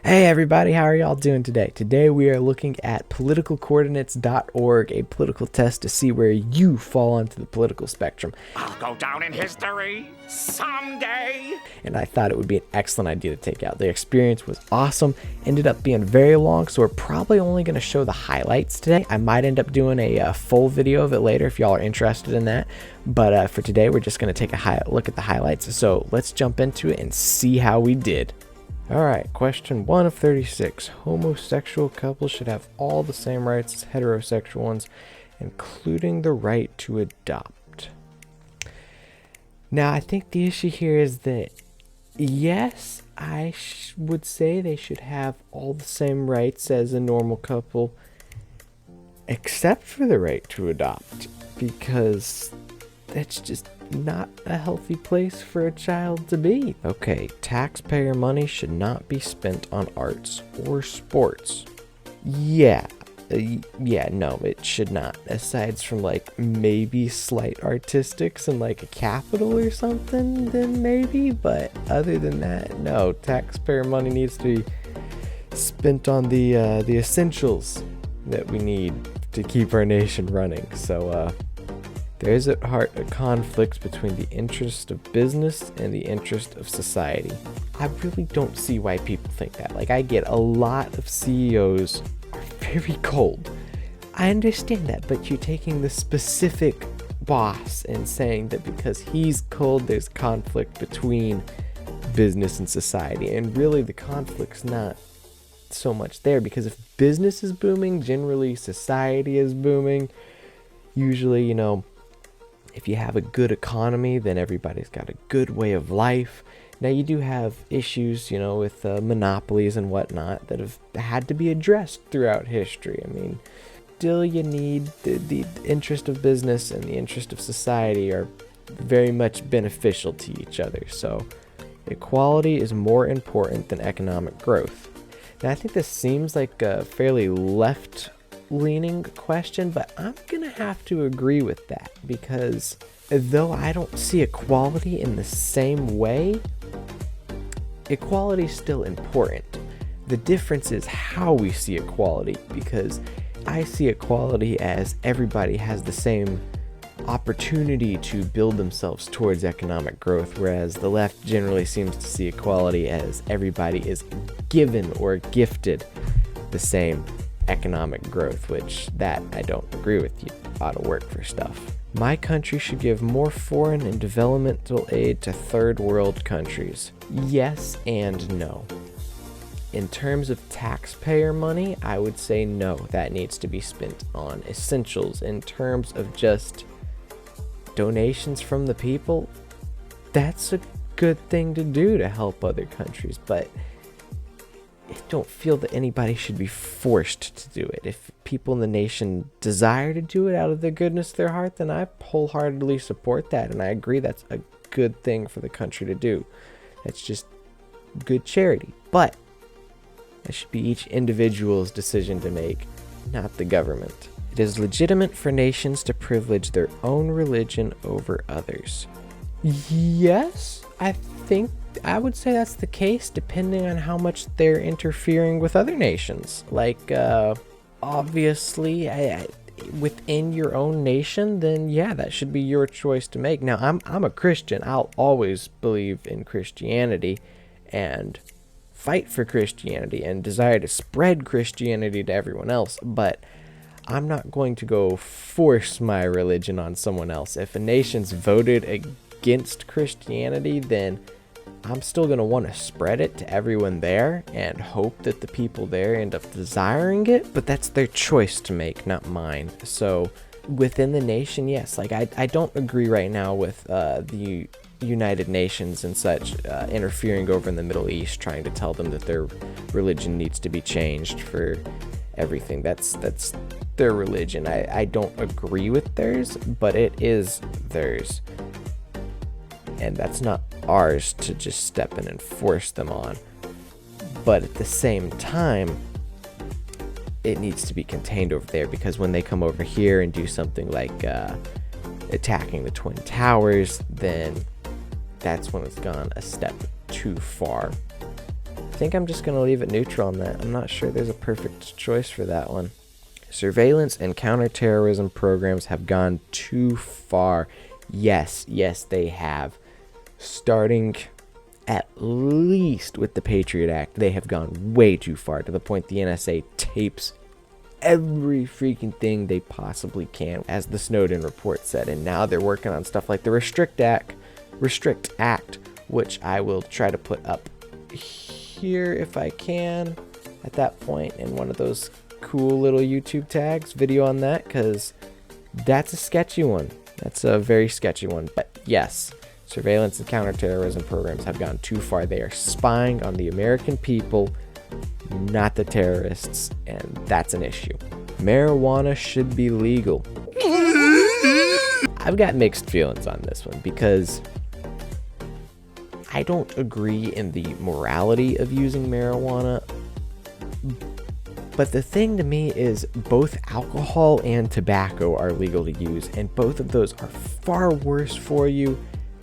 Hey everybody, how are y'all doing today? Today we are looking at politicalcoordinates.org, a political test to see where you fall onto the political spectrum. I'll go down in history someday. And I thought it would be an excellent idea to take out. The experience was awesome, ended up being very long, so we're probably only going to show the highlights today. I might end up doing a full video of it later if y'all are interested in that. But for today, we're just going to take a look at the highlights. So let's jump into it and see how we did. Alright, question 1 of 36. Homosexual couples should have all the same rights as heterosexual ones, including the right to adopt. Now, I think the issue here is that, yes, I would say they should have all the same rights as a normal couple, except for the right to adopt, because that's just not a healthy place for a child to be. Okay, taxpayer money should not be spent on arts or sports. Yeah, no, it should not. Aside from like maybe slight artistics and like a capital or something, then maybe. But other than that, no. Taxpayer money needs to be spent on the essentials that we need to keep our nation running. So, there is at heart a conflict between the interest of business and the interest of society. I really don't see why people think that. Like, I get a lot of CEOs are very cold. I understand that, but you're taking the specific boss and saying that because he's cold, there's conflict between business and society. And really, the conflict's not so much there, because if business is booming, generally society is booming. Usually, if you have a good economy, then everybody's got a good way of life. Now, you do have issues, with monopolies and whatnot that have had to be addressed throughout history. I mean, still you need the interest of business and the interest of society are very much beneficial to each other. So equality is more important than economic growth. Now, I think this seems like a fairly left-leaning question, but I'm gonna have to agree with that, because though I don't see equality in the same way, equality is still important. The difference is how we see equality, because I see equality as everybody has the same opportunity to build themselves towards economic growth, whereas the left generally seems to see equality as everybody is given or gifted the same economic growth, which that I don't agree with. You ought to work for stuff. My country should give more foreign and developmental aid to third world countries. Yes and no. In terms of taxpayer money, I would say no, that needs to be spent on essentials. In terms of just donations from the people, that's a good thing to do to help other countries, but I don't feel that anybody should be forced to do it. If people in the nation desire to do it out of the goodness of their heart, then I wholeheartedly support that, and I agree that's a good thing for the country to do. That's just good charity. But that should be each individual's decision to make, not the government. It is legitimate for nations to privilege their own religion over others. Yes, I would say that's the case, depending on how much they're interfering with other nations. Like, obviously, within your own nation, then yeah, that should be your choice to make. Now, I'm a Christian. I'll always believe in Christianity and fight for Christianity and desire to spread Christianity to everyone else, but I'm not going to go force my religion on someone else. If a nation's voted against Christianity, then I'm still going to want to spread it to everyone there and hope that the people there end up desiring it, but that's their choice to make, not mine. So within the nation, yes, like I don't agree right now with the United Nations and such interfering over in the Middle East, trying to tell them that their religion needs to be changed for everything. That's their religion. I don't agree with theirs, but it is theirs. And that's not ours to just step in and force them on. But at the same time, it needs to be contained over there, because when they come over here and do something like attacking the Twin Towers, then that's when it's gone a step too far. think I'm just going to leave it neutral on that. I'm not sure there's a perfect choice for that one. Surveillance and counterterrorism programs have gone too far. Yes, they have. Starting at least with the Patriot Act, they have gone way too far, to the point the NSA tapes every freaking thing they possibly can, as the Snowden report said. And now they're working on stuff like the Restrict Act, which I will try to put up here if I can at that point in one of those cool little YouTube tags, video on that, because that's a sketchy one. That's a very sketchy one. But yes, surveillance and counterterrorism programs have gone too far. They are spying on the American people, not the terrorists, and that's an issue. Marijuana should be legal. I've got mixed feelings on this one, because I don't agree in the morality of using marijuana. But the thing to me is both alcohol and tobacco are legal to use, and both of those are far worse for you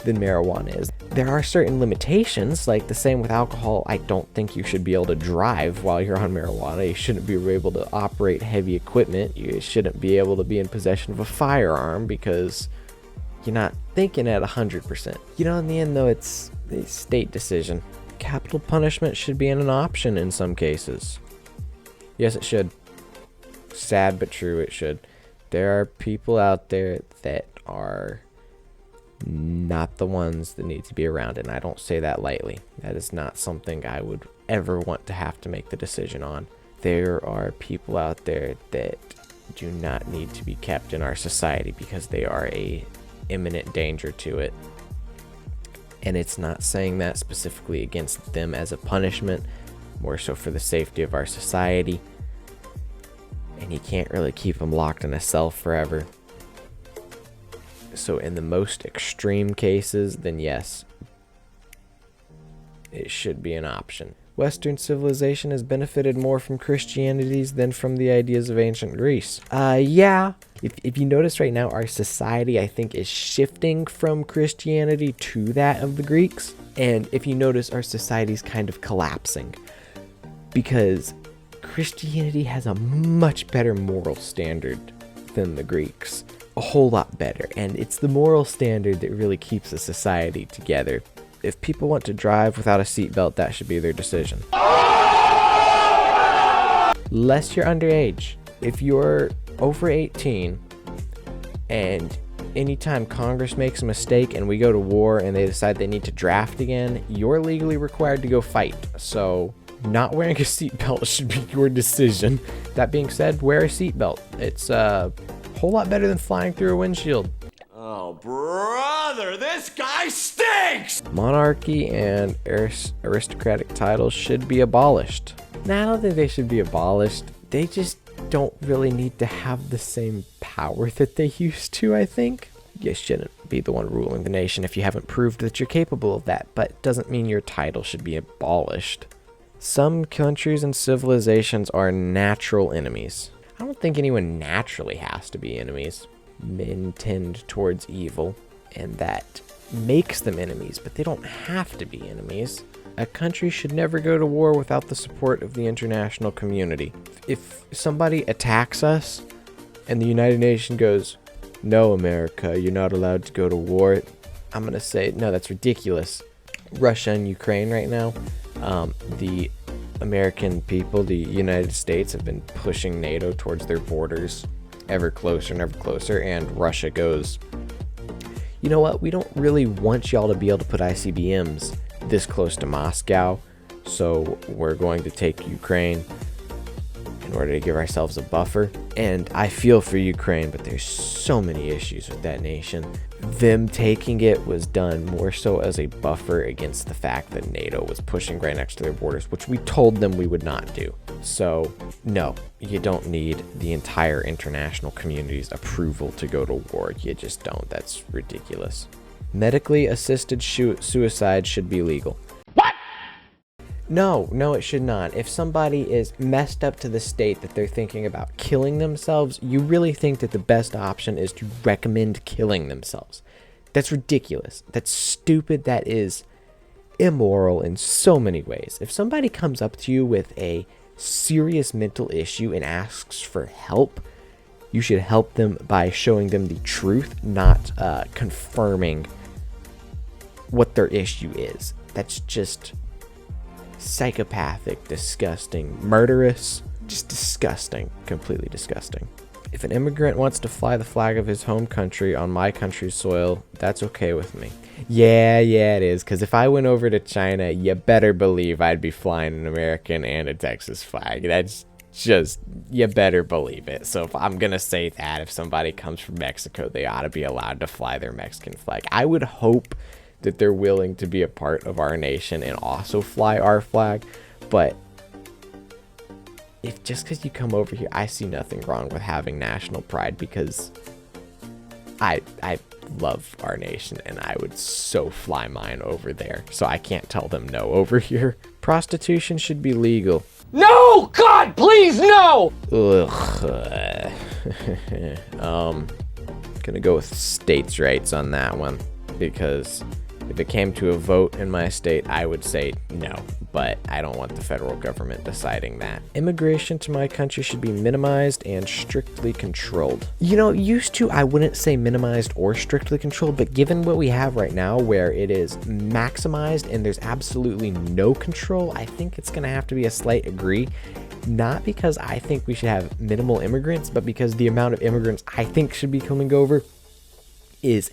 than marijuana is. There are certain limitations, like the same with alcohol. I don't think you should be able to drive while you're on marijuana. You shouldn't be able to operate heavy equipment. You shouldn't be able to be in possession of a firearm because you're not thinking at 100%. You know, in the end though, it's a state decision. Capital punishment should be an option in some cases. Yes, it should. Sad but true, it should. There are people out there that are not the ones that need to be around, and I don't say that lightly. That is not something I would ever want to have to make the decision on. There are people out there that do not need to be kept in our society because they are a imminent danger to it. And it's not saying that specifically against them as a punishment, more so for the safety of our society. And you can't really keep them locked in a cell forever. So in the most extreme cases, then yes, it should be an option. Western civilization has benefited more from Christianity than from the ideas of ancient Greece. Yeah. If you notice right now, our society, I think, is shifting from Christianity to that of the Greeks. And if you notice, our society is kind of collapsing, because Christianity has a much better moral standard than the Greeks. A whole lot better. And it's the moral standard that really keeps a society together. If people want to drive without a seatbelt, that should be their decision. Unless you're underage. If you're over 18 and anytime Congress makes a mistake and we go to war and they decide they need to draft again, you're legally required to go fight. So not wearing a seatbelt should be your decision. That being said, wear a seatbelt. It's a whole lot better than flying through a windshield. Oh, brother, this guy stinks! Monarchy and aristocratic titles should be abolished. Now, I don't think they should be abolished. They just don't really need to have the same power that they used to, I think. You shouldn't be the one ruling the nation if you haven't proved that you're capable of that, but it doesn't mean your title should be abolished. Some countries and civilizations are natural enemies. I don't think anyone naturally has to be enemies. Men tend towards evil, and that makes them enemies, but they don't have to be enemies. A country should never go to war without the support of the international community. If somebody attacks us and the United Nations goes, "No, America, you're not allowed to go to war," I'm going to say, no, that's ridiculous. Russia and Ukraine right now, the American people, the United States, have been pushing NATO towards their borders ever closer, and Russia goes, "You know what, we don't really want y'all to be able to put ICBMs this close to Moscow, so we're going to take Ukraine in order to give ourselves a buffer." And I feel for Ukraine, but there's so many issues with that nation. Them taking it was done more so as a buffer against the fact that NATO was pushing right next to their borders, which we told them we would not do. So no, you don't need the entire international community's approval to go to war. You just don't. That's ridiculous. Medically assisted suicide should be legal. No, it should not. If somebody is messed up to the state that they're thinking about killing themselves, you really think that the best option is to recommend killing themselves. That's ridiculous. That's stupid. That is immoral in so many ways. If somebody comes up to you with a serious mental issue and asks for help, you should help them by showing them the truth, not confirming what their issue is. That's just psychopathic, disgusting, murderous, just disgusting, completely disgusting. If an immigrant wants to fly the flag of his home country on my country's soil, that's okay with me. Yeah, it is. Because if I went over to China, you better believe I'd be flying an American and a Texas flag. That's just, you better believe it. So if I'm going to say that, if somebody comes from Mexico, they ought to be allowed to fly their Mexican flag. I would hope that they're willing to be a part of our nation and also fly our flag. But if just because you come over here, I see nothing wrong with having national pride, because I love our nation and I would so fly mine over there. So I can't tell them no over here. Prostitution should be legal. No! God, please, no! Ugh. Gonna go with states' rights on that one, because if it came to a vote in my state, I would say no, but I don't want the federal government deciding that. Immigration to my country should be minimized and strictly controlled. You know, used to, I wouldn't say minimized or strictly controlled, but given what we have right now where it is maximized and there's absolutely no control, I think it's gonna have to be a slight agree. Not because I think we should have minimal immigrants, but because the amount of immigrants I think should be coming over is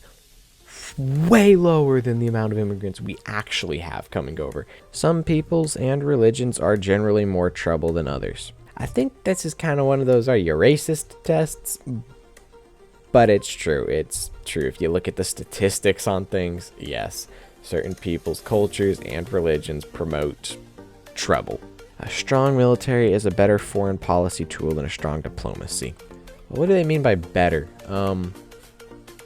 way lower than the amount of immigrants we actually have coming over. Some peoples and religions are generally more trouble than others. I think this is kind of one of those are you racist tests, but it's true. It's true. If you look at the statistics on things, yes, certain peoples, cultures, and religions promote trouble. A strong military is a better foreign policy tool than a strong diplomacy. What do they mean by better?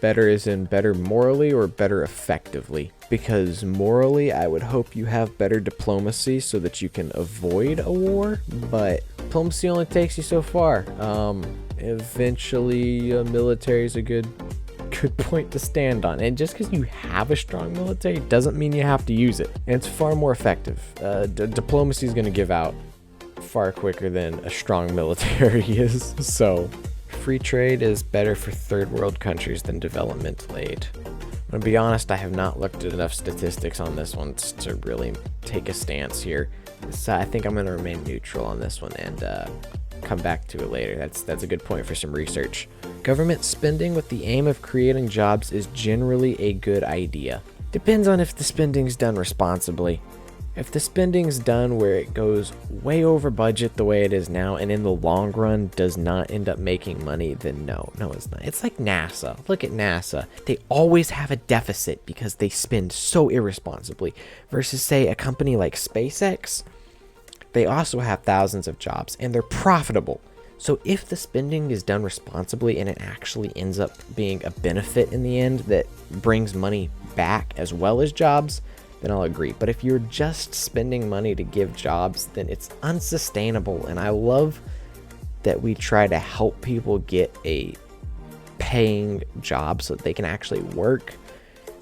Better is in better morally or better effectively? Because morally, I would hope you have better diplomacy so that you can avoid a war, but diplomacy only takes you so far. Eventually, military is a good point to stand on. And just because you have a strong military doesn't mean you have to use it. And it's far more effective. Diplomacy is going to give out far quicker than a strong military is. So free trade is better for third world countries than developmental aid. I'm going to be honest, I have not looked at enough statistics on this one to really take a stance here. So I think I'm going to remain neutral on this one and come back to it later. That's a good point for some research. Government spending with the aim of creating jobs is generally a good idea. Depends on if the spending's done responsibly. If the spending's done where it goes way over budget the way it is now and in the long run does not end up making money, then no, it's not. It's like NASA. Look at NASA. They always have a deficit because they spend so irresponsibly versus, say, a company like SpaceX. They also have thousands of jobs and they're profitable. So if the spending is done responsibly and it actually ends up being a benefit in the end that brings money back as well as jobs, then I'll agree. But if you're just spending money to give jobs, then it's unsustainable. And I love that we try to help people get a paying job so that they can actually work.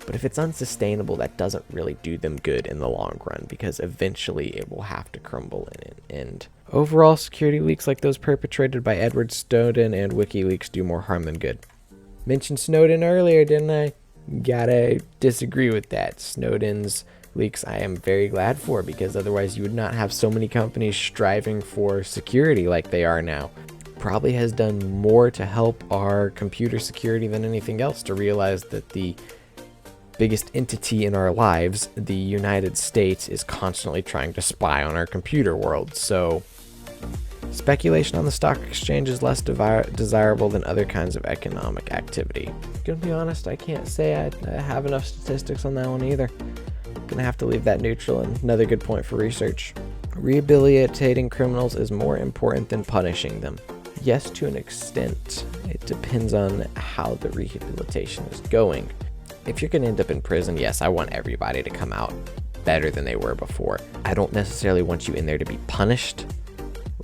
But if it's unsustainable, that doesn't really do them good in the long run, because eventually it will have to crumble in an end. Overall, security leaks like those perpetrated by Edward Snowden and WikiLeaks do more harm than good. Mentioned Snowden earlier, didn't I? Gotta disagree with that. Snowden's leaks I am very glad for, because otherwise you would not have so many companies striving for security like they are now. Probably has done more to help our computer security than anything else to realize that the biggest entity in our lives, the United States, is constantly trying to spy on our computer world. So speculation on the stock exchange is less desirable than other kinds of economic activity. Gonna be honest, I can't say I have enough statistics on that one either. Gonna have to leave that neutral, and another good point for research. Rehabilitating criminals is more important than punishing them. Yes, to an extent. It depends on how the rehabilitation is going. If you're gonna end up in prison, yes, I want everybody to come out better than they were before. I don't necessarily want you in there to be punished,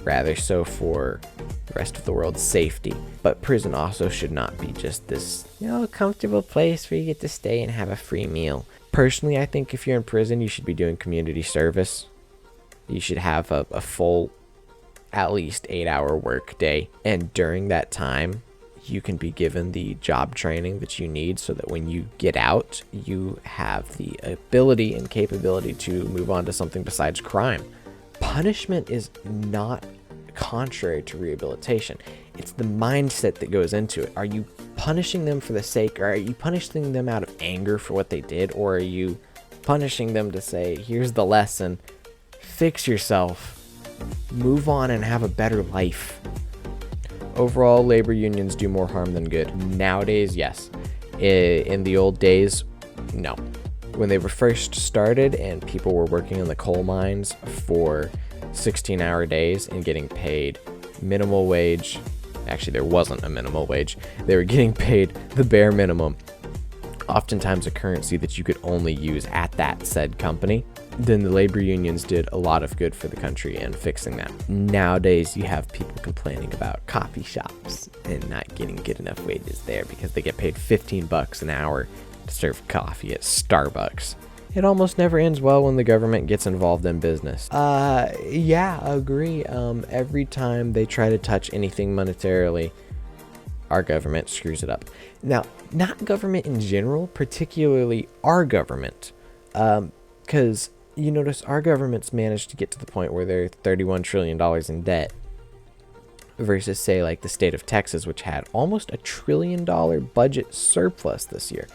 rather so for the rest of the world's safety. But prison also should not be just this, comfortable place where you get to stay and have a free meal. Personally, I think if you're in prison, you should be doing community service. You should have a full, at least 8-hour work day. And during that time, you can be given the job training that you need so that when you get out, you have the ability and capability to move on to something besides crime. Punishment is not contrary to rehabilitation. It's the mindset that goes into it. Are you punishing them for the sake, or are you punishing them out of anger for what they did, or are you punishing them to say, here's the lesson, fix yourself, move on and have a better life? Overall, labor unions do more harm than good. Nowadays, yes. In the old days, no. When they were first started and people were working in the coal mines for 16-hour days and getting paid minimum wage. Actually, there wasn't a minimum wage. They were getting paid the bare minimum, oftentimes a currency that you could only use at that said company. Then the labor unions did a lot of good for the country in fixing that. Nowadays, you have people complaining about coffee shops and not getting good enough wages there because they get paid $15 an hour to serve coffee at Starbucks. It almost never ends well when the government gets involved in business. Yeah, agree. Every time they try to touch anything monetarily, our government screws it up. Now, not government in general, particularly our government. Because you notice our government's managed to get to the point where they're $31 trillion in debt versus, say, like the state of Texas, which had almost $1 trillion budget surplus this year.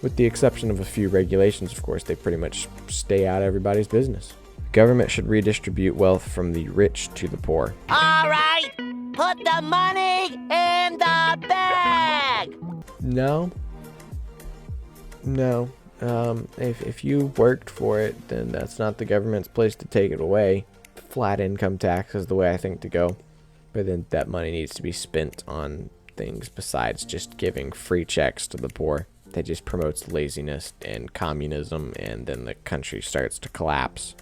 With the exception of a few regulations, of course, they pretty much stay out of everybody's business. Government should redistribute wealth from the rich to the poor. All right, put the money in the bag. No. If you worked for it, then that's not the government's place to take it away. Flat income tax is the way I think to go. But then that money needs to be spent on things besides just giving free checks to the poor. That just promotes laziness and communism, and then the country starts to collapse.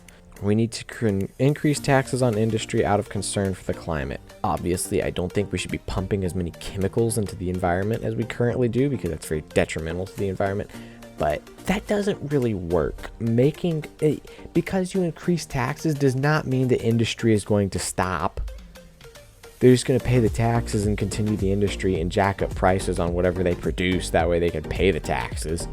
We need to increase taxes on industry out of concern for the climate. Obviously, I don't think we should be pumping as many chemicals into the environment as we currently do, because that's very detrimental to the environment. But that doesn't really work. Because you increase taxes does not mean the industry is going to stop. They're just going to pay the taxes and continue the industry and jack up prices on whatever they produce. That way they can pay the taxes.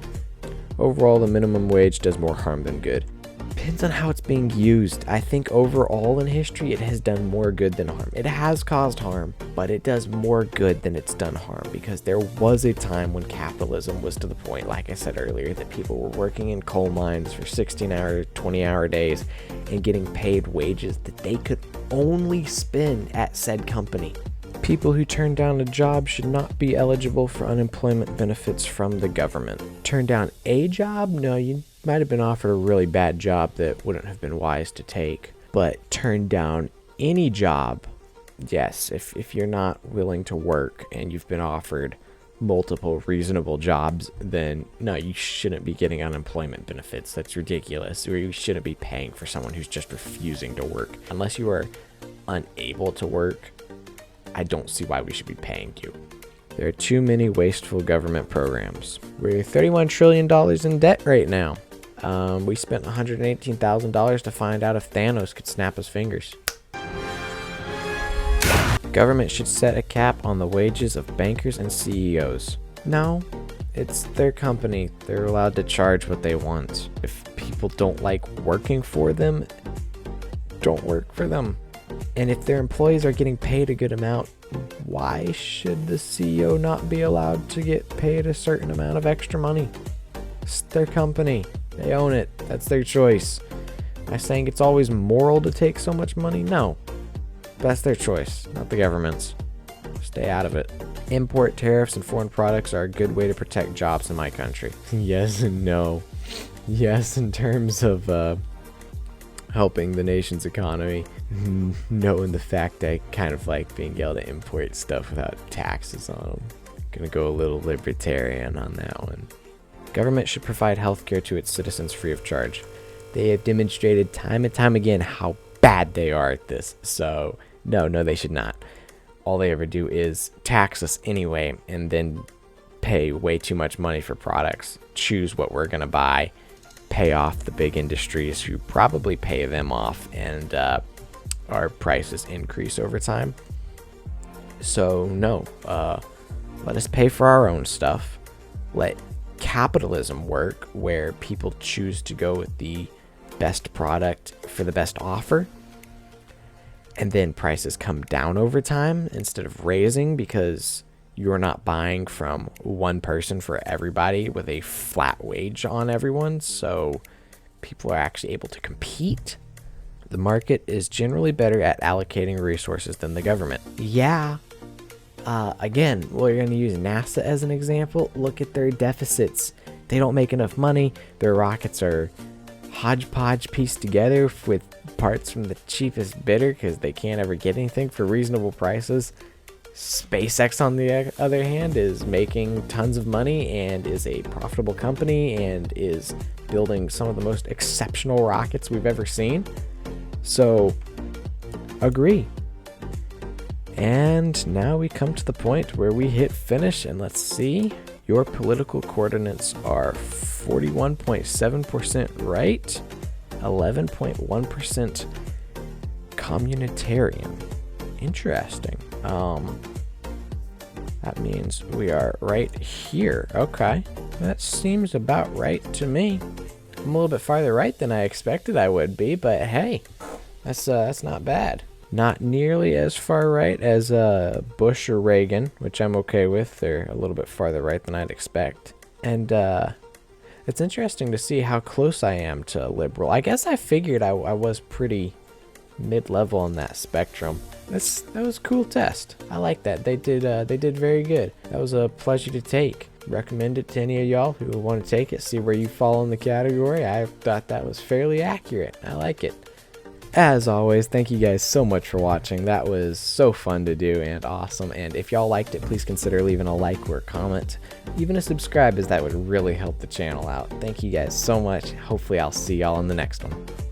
Overall, the minimum wage does more harm than good. Depends on how it's being used. I think overall in history, it has done more good than harm. It has caused harm, but it does more good than it's done harm, because there was a time when capitalism was to the point, like I said earlier, that people were working in coal mines for 16-hour, 20-hour days and getting paid wages that they could only spend at said company. People who turn down a job should not be eligible for unemployment benefits from the government. Turn down a job? No, you might have been offered a really bad job that wouldn't have been wise to take. But turn down any job, yes, if you're not willing to work and you've been offered multiple reasonable jobs, then no, you shouldn't be getting unemployment benefits. That's ridiculous. Or you shouldn't be paying for someone who's just refusing to work. Unless you are unable to work, I don't see why we should be paying you. There are too many wasteful government programs. We're $31 trillion in debt right now. We spent $118,000 to find out if Thanos could snap his fingers. Government should set a cap on the wages of bankers and CEOs. No, it's their company. They're allowed to charge what they want. If people don't like working for them, don't work for them. And if their employees are getting paid a good amount, why should the CEO not be allowed to get paid a certain amount of extra money? It's their company. They own it. That's their choice. Am I saying it's always moral to take so much money? No. That's their choice, not the government's. Stay out of it. Import tariffs and foreign products are a good way to protect jobs in my country. Yes and no. Yes, in terms of helping the nation's economy. No, in the fact I kind of like being able to import stuff without taxes on them. Gonna go a little libertarian on that one. Government should provide healthcare to its citizens free of charge. They have demonstrated time and time again how bad they are at this. So, no, they should not. All they ever do is tax us anyway and then pay way too much money for products. Choose what we're going to buy pay off the big industries who probably pay them off, and our prices increase over time. So no, let us pay for our own stuff. Let capitalism work, where people choose to go with the best product for the best offer, and then prices come down over time instead of raising, because you're not buying from one person for everybody with a flat wage on everyone, so people are actually able to compete. The market is generally better at allocating resources than the government. Yeah. Again, we're going to use NASA as an example. Look at their deficits. They don't make enough money. Their rockets are hodgepodge pieced together with parts from the cheapest bidder because they can't ever get anything for reasonable prices. SpaceX, on the other hand, is making tons of money and is a profitable company and is building some of the most exceptional rockets we've ever seen. So, agree. And now we come to the point where we hit finish, and let's see. Your political coordinates are 41.7% right, 11.1% communitarian. Interesting. That means we are right here. Okay, that seems about right to me. I'm a little bit farther right than I expected I would be, but hey, that's not bad. Not nearly as far right as Bush or Reagan, which I'm okay with. They're a little bit farther right than I'd expect. And it's interesting to see how close I am to liberal. I guess I figured I was pretty mid-level on that spectrum. That was a cool test. I like that. They did very good. That was a pleasure to take. Recommend it to any of y'all who want to take it, see where you fall in the category. I thought that was fairly accurate. I like it. As always, thank you guys so much for watching. That was so fun to do and awesome. And if y'all liked it, please consider leaving a like or a comment. Even a subscribe, as that would really help the channel out. Thank you guys so much. Hopefully I'll see y'all in the next one.